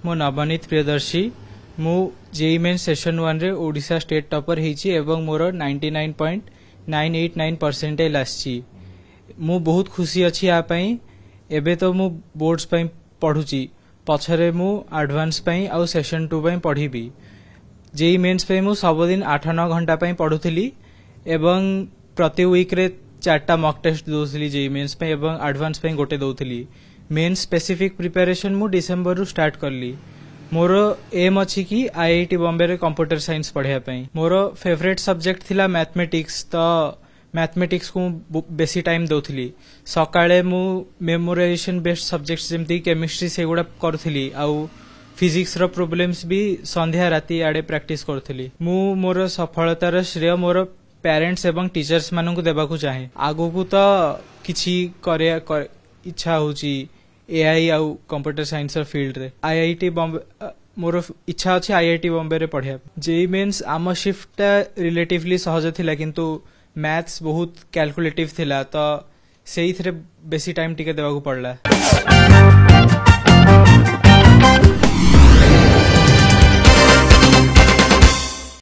मो नवनीत प्रियदर्शी मु JEE main session 1 रे ओडिशा स्टेट टॉपर हेची एवं मोर 99.989 परसेंटेज आसी। मु बहुत खुशी अच्छी या पई। एबे तो मु बोर्ड्स पई पढुची, पछरे मु एडवांस पई आउ सेशन 2 पई पढिबी। जेई मेन्स पे मु सब दिन 8-9 घंटा पई पढुथली एवं प्रति वीक रे 4टा मॉक टेस्ट दोथली जेई मेन्स पे एवं एडवांस पे गोटे दोथली। मेन स्पेसिफिक प्रिपरेशन मु डिसेंबर रु स्टार्ट करली। मोर एम अच्छी कि आईआईटी बॉम्बे रे कंप्यूटर साइंस पढ़िया पई। मोर फेवरेट सब्जेक्ट थिला मैथमेटिक्स, तो मैथमेटिक्स को बेसी टाइम दोथली। सकाळे मु मेमोराइजेशन बेस्ड सब्जेक्ट्स जेमती केमिस्ट्री से गुडा करथली आउ फिजिक्स रो प्रॉब्लम्स भी संध्या राती आडे प्रैक्टिस करथली। मु मोर सफलतार श्रेय मोर पेरेंट्स एवं टीचर्स मानन को देबा को चाहे। आगो को तो किछि करे इच्छा होची एआई आउ कंप्यूटर साइंस फील्ड रे। आईआईटी बॉम्बे मोर इच्छा अच्छी आईआईटी बॉम्बे रे पढ़िया। जेई मेन्स आम शिफ्ट रिलेटिवली सहज थिला किंतु मैथ्स बहुत कैलकुलेटिव थिला, तो सेई थरे बेसी टाइम टिके देबा को पड़ला।